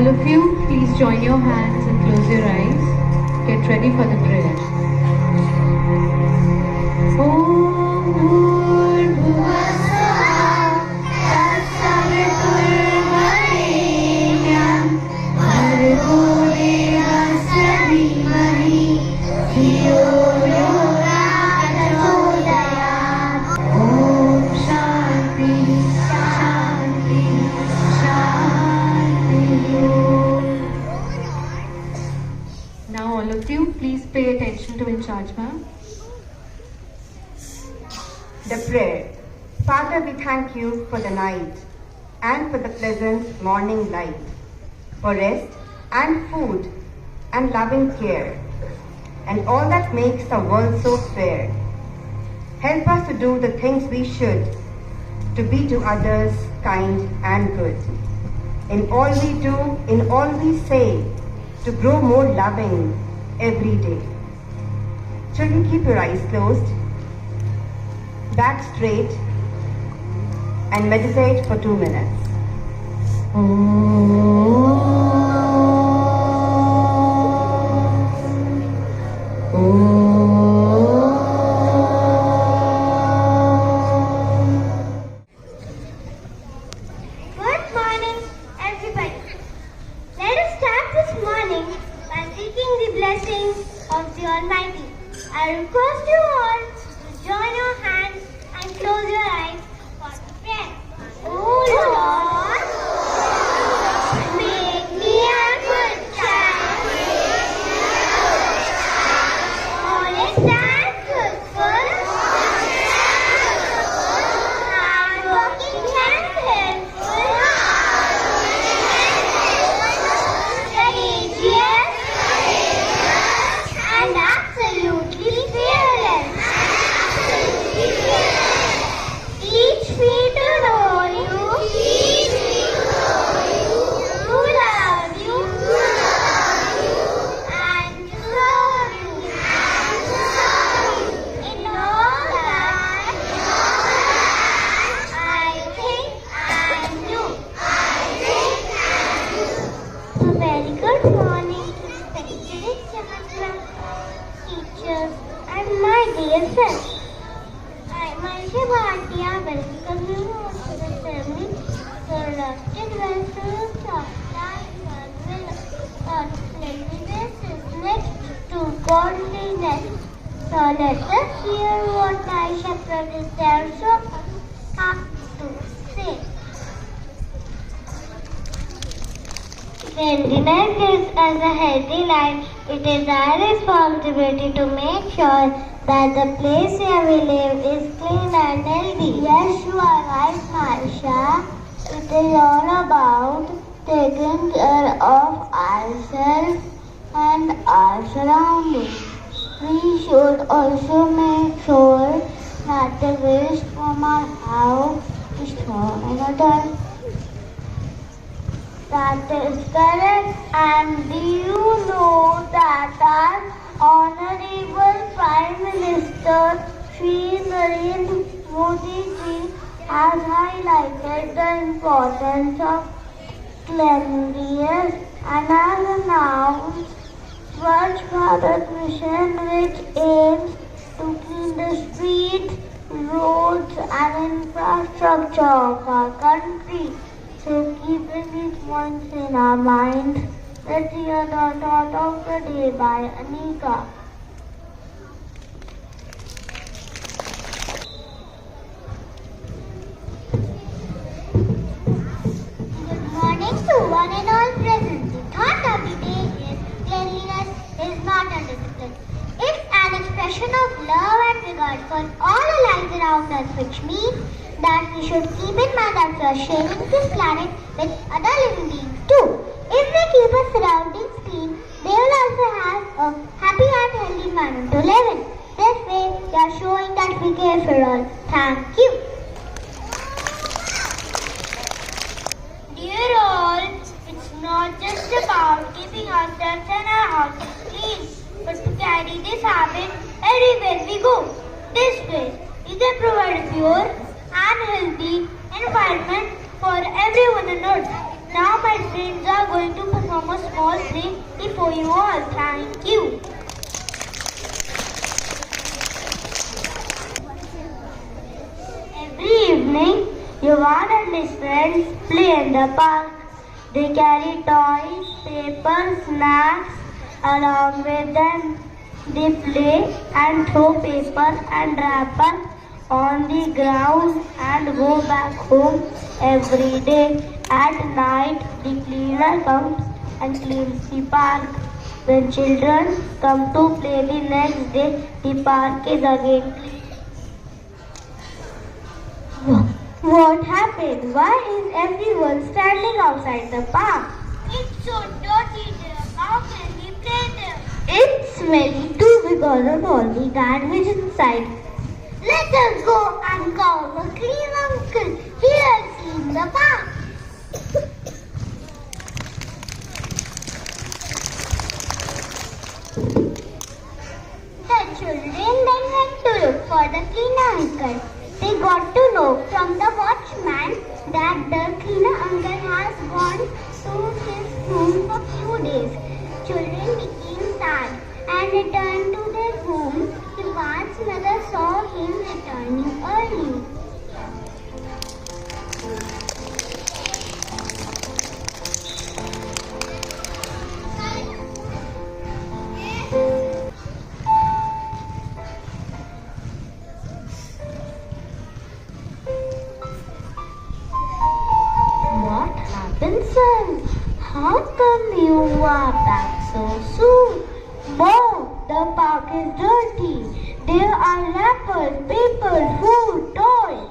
All of you, please join your hands and close your eyes. Get ready for the prayer. Om Bhurbhuvah Svah Tatsavituर्वरेण्यं भर्गो देवस्य धीमहि धियो यो न प्रचोदयात्. Om Shanti Shanti Shanti. Now all of you, please pay attention to in charge ma'am. The prayer. Father, we thank you for the night and for the pleasant morning light, for rest and food and loving care, and all that makes the world so fair. Help us to do the things we should, to be to others kind and good. In all we do, in all we say, to grow more loving every day. Children, keep your eyes closed, back straight, and meditate for 2 minutes. Good morning, everybody. Let us start this morning by seeking the blessings of the Almighty. I request you all to join your hands and close your eyes for the prayer. Oh Lord, make me a good child, honest and truthful, hardworking and helpful, courageous, and absolutely fearless. Teach me to know you, to love you, and to serve you. In all that I think and do. A very good morning to respected children, teachers, and my dear friends. I, Manisha Bhatia, welcome you all to the ceremony for elected vessels of that willow. Cleanliness is next to godliness. So let us hear what my shepherd is there so have to say. Cleanliness is as a healthy life. It is our responsibility to make sure that the place where we live is clean and healthy. Yes, you are right, Marsha. It is all about taking care of ourselves and our surroundings. We should also make sure that the waste from our house is thrown in a dustbin. That is correct. And do you know that our Honorable Prime Minister Shri Narendra Modi ji has highlighted the importance of cleanliness and has announced Swachh Bharat Mission, which aims to clean the streets, roads and infrastructure of our country. So keeping these points in our minds, let's hear the thought of the day by Anika. Good morning to one and all present. The thought of the day is cleanliness is not a discipline. It's an expression of love and regard for all the lives around us, which means that we should keep in mind that we are sharing this planet with other living beings too. If we keep our surroundings clean, they will also have a happy and healthy environment to live in. This way, we are showing that we care for all. Thank you. Dear all, it's not just about keeping ourselves and our houses clean, but to carry this habit everywhere we go. This way, we can provide a pure and healthy environment for everyone on earth. Now my friends are going to perform a small play before you all. Thank you. Every evening, Yovan and his friends play in the park. They carry toys, paper, snacks along with them. They play and throw paper and wrapper on the ground and go back home every day. At night, the cleaner comes and cleans the park. When children come to play the next day, the park is again clean. What happened? Why is everyone standing outside the park? It's so dirty there. How can we play there? It's smelly too because of all the garbage inside. Let us go and call the clean uncle. He has seen the park. The children then went to look for the cleaner uncle. They got to know from the watchman that the cleaner uncle has gone to his home for few days. Children became sad and returned to their home. Ivan's mother saw him returning early. What happened, son? How come you are back so soon? Mom, the park is dirty. There are wrappers, paper, food, toys,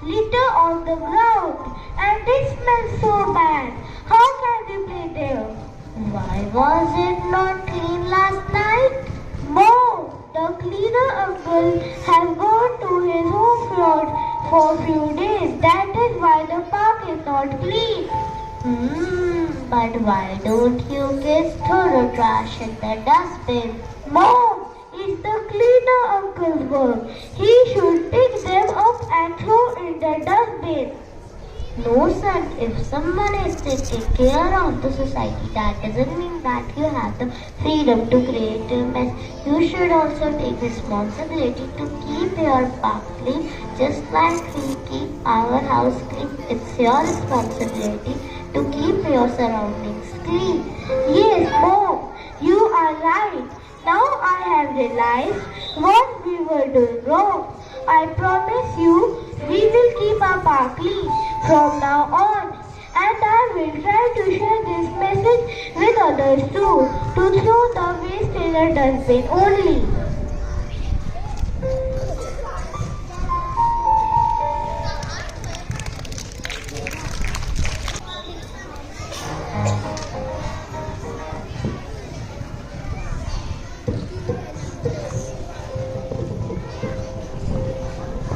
litter on the ground, and it smells so bad. How can we play there? Why was it not clean last night? Mom, the cleaner uncle has gone to his home for a few days. That is why the park is not clean. But why don't you kids throw the trash in the dustbin? Mom, it's the cleaner uncle's work. He should pick them up and throw in the dustbin. No, son. If someone is taking care of the society, that doesn't mean that you have the freedom to create a mess. You should also take responsibility to keep your park clean, just like we keep our house clean. It's your responsibility to keep your surroundings clean. Yes, Mom, you are right. Now I have realized what we were doing wrong. I promise you, we will keep our park clean from now on. And I will try to share this message with others too, to throw the waste in a dustbin only.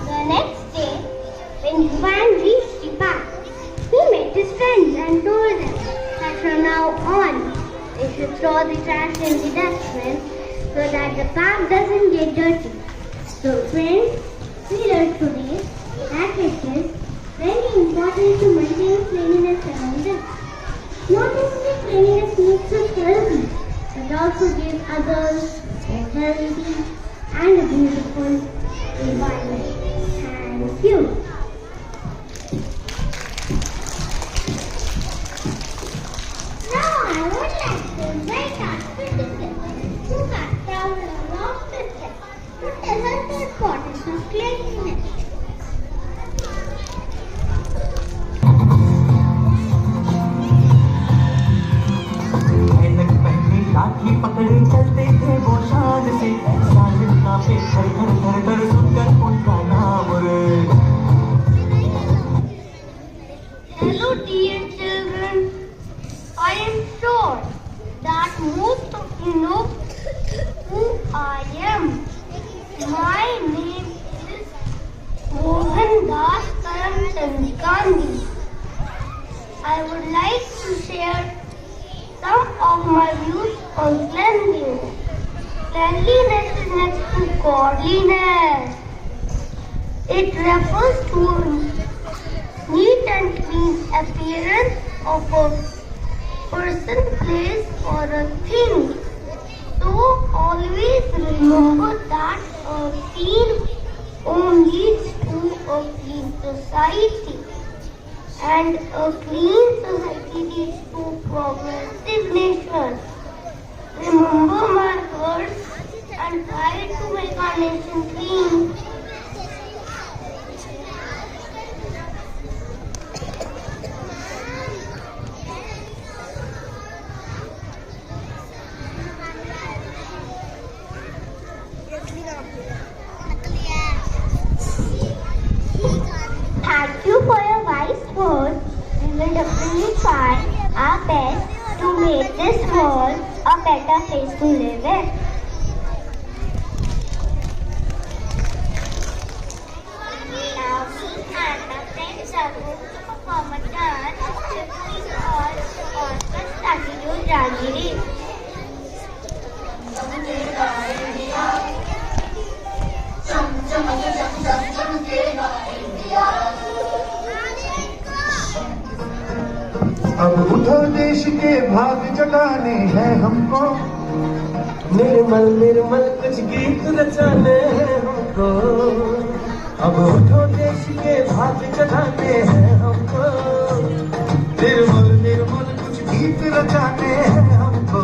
The next day, when Ivan reached the park, he met his friends and told them that from now on, they should throw the trash in the dustbin so that the park doesn't get dirty. So friends, we learned today that it is very important to maintain cleanliness around us. Not only cleanliness makes us healthy, but also gives others a healthy and a beautiful environment. Thank you. Now I would like to invite our participants who have traveled a long distance to tell us the importance of cleanliness. लाठी पकड़े चलते थे वो शान से सालन कांपे घर घर घर घर सुनकर उनका नाम रे. Hello dear children, I am sure that most of you know who I am. My name is Mohandas Karamchand Gandhi. I would like to share some of my views on cleanliness. Cleanliness is next to godliness. It refers to neat and clean appearance of a person, place, or a thing. So always remember that a clean home leads to a clean society, and a clean society leads to progressive nation. Remember my words and try to make our nation clean. Thank you for your wise words. We will definitely try our best to make this world a better place to live in. Now we and our friends are going to perform a dance which is all on the Statue Rajiri. अब उठो देश के भाग जगाने हैं हमको, निर्मल निर्मल कुछ गीत रचाने हैं हमको। अब उठो देश के भाग जगाने हैं हमको। निर्मल निर्मल कुछ गीत रचाने हैं हमको।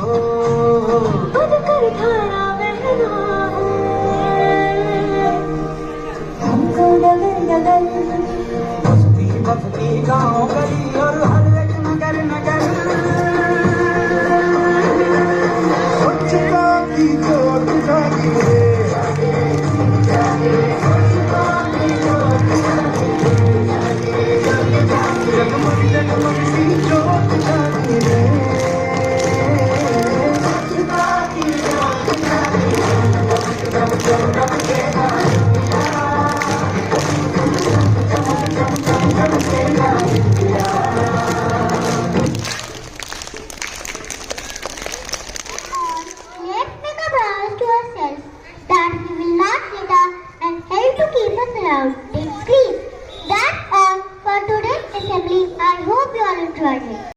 बनकर खड़ा बहना हमको डगर डगर बस्ती बस्ती गाँव गली और हर एक नगर नगर स्वच्छता की जोत जागिए, जगमग जगमग सी जोत जागिए। स्वच्छता की जोत Let's make a promise to ourselves that we will not litter and help to keep us around clean. That's all for today's assembly. I hope you all enjoyed it.